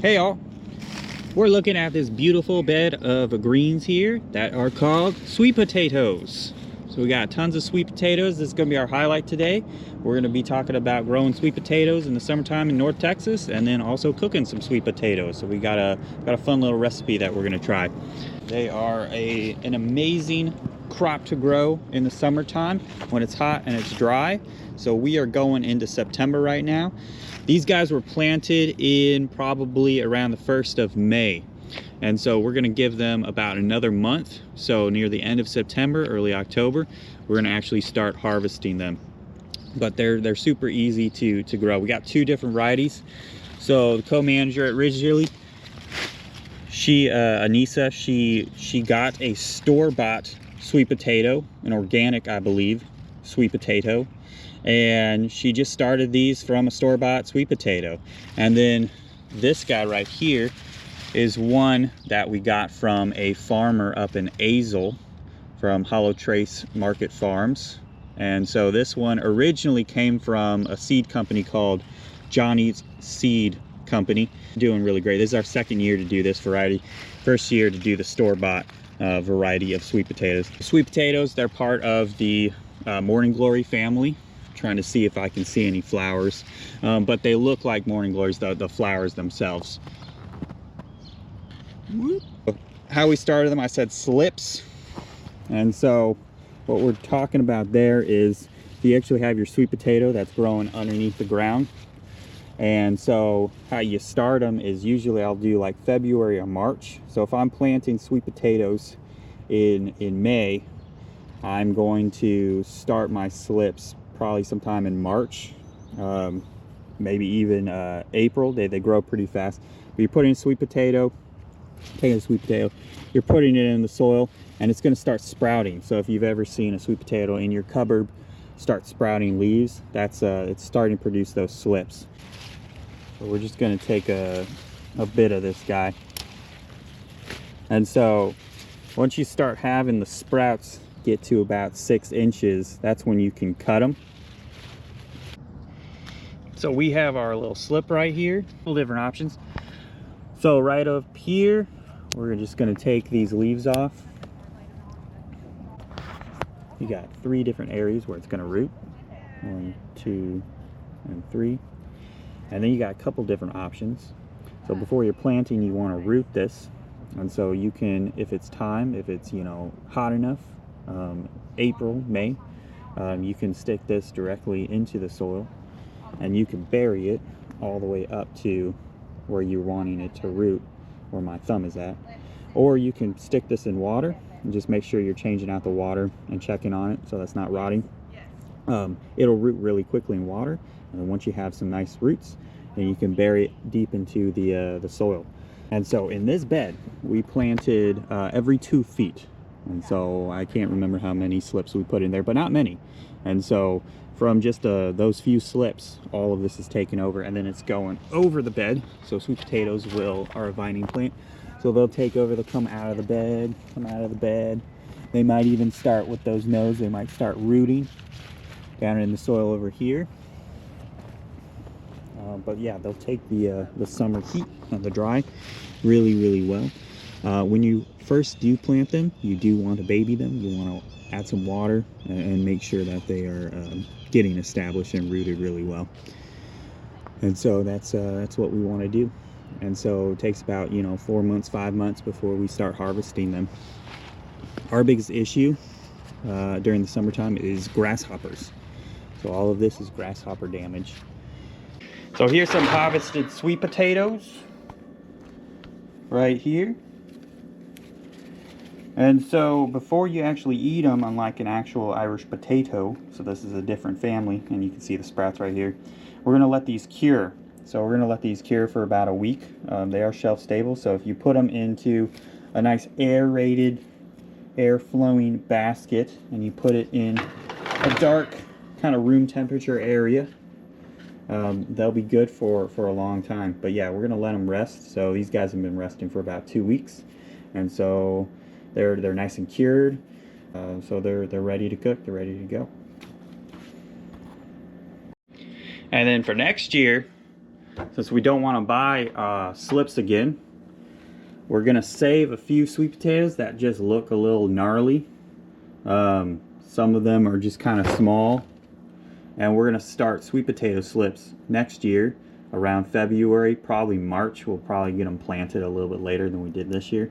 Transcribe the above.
Hey y'all, we're looking at this beautiful bed of greens here that are called sweet potatoes. So we got tons of sweet potatoes. This is going to be our highlight today. We're going to be talking about growing sweet potatoes in the summertime in North Texas, and then also cooking some sweet potatoes. So we got a fun little recipe that we're going to try. They are an amazing crop to grow in the summertime when it's hot and it's dry. So we are going into September right now. These guys were planted in probably around the 1st of May. And so we're gonna give them about another month. So near the end of September, early October, we're gonna actually start harvesting them. But they're super easy to grow. We got 2 different varieties. So the co-manager at Ridglea, Anissa, she got a store-bought sweet potato, an organic, I believe, sweet potato. And she just started these from a store-bought sweet potato. And then this guy right here is one that we got from a farmer up in Azle from Hollow Trace Market Farms. And so this one originally came from a seed company called Johnny's Seed Company. Doing really great. This is our 2nd year to do this variety. 1st year to do the store-bought variety of sweet potatoes. Sweet potatoes, they're part of the Morning Glory family. Trying to see if I can see any flowers, but they look like morning glories, the flowers themselves. How we started them, I said slips. And so what we're talking about there is you actually have your sweet potato that's growing underneath the ground. And so how you start them is usually I'll do like February or March. So if I'm planting sweet potatoes in May, I'm going to start my slips probably sometime in March, maybe even April. They grow pretty fast. But you're putting a sweet potato, taking a sweet potato, you're putting it in the soil, and it's going to start sprouting. So if you've ever seen a sweet potato in your cupboard start sprouting leaves, that's it's starting to produce those slips. So we're just going to take a bit of this guy. And so once you start having the sprouts get to about 6 inches, that's when you can cut them. So we have our little slip right here, different options. So right up here, we're just going to take these leaves off. You got 3 different areas where it's going to root. 1, 2, and 3. And then you got a couple different options. So before you're planting, you want to root this. And so you can, if it's time, if it's, you know, hot enough, April, May, you can stick this directly into the soil, and you can bury it all the way up to where you're wanting it to root, where my thumb is at. Or you can stick this in water and just make sure you're changing out the water and checking on it so that's not rotting. It'll root really quickly in water, and then once you have some nice roots, then you can bury it deep into the soil. And so in this bed, we planted every 2 feet. And so I can't remember how many slips we put in there, but not many. And so from just those few slips, all of this is taken over, and then it's going over the bed. So sweet potatoes are a vining plant. So they'll take over, they'll come out of the bed. They might even start with those nodes, they might start rooting down in the soil over here. But yeah, they'll take the summer heat and the dry really well. When you first do plant them, you do want to baby them. You want to add some water and make sure that they are getting established and rooted really well. And so that's what we want to do. And so it takes about 4 months, 5 months before we start harvesting them. Our biggest issue during the summertime is grasshoppers. So all of this is grasshopper damage. So here's some harvested sweet potatoes right here. And so before you actually eat them, unlike an actual Irish potato, so this is a different family, and you can see the sprouts right here, we're going to let these cure. So we're going to let these cure for about a week. They are shelf stable, so if you put them into a nice aerated, air-flowing basket, and you put it in a dark kind of room temperature area, they'll be good for a long time. But yeah, we're going to let them rest. So these guys have been resting for about 2 weeks, and so they're nice and cured. So they're ready to cook. They're ready to go. And then for next year, since we don't want to buy slips again, we're going to save a few sweet potatoes that just look a little gnarly. Some of them are just kind of small. And we're going to start sweet potato slips next year around February, probably March. We'll probably get them planted a little bit later than we did this year.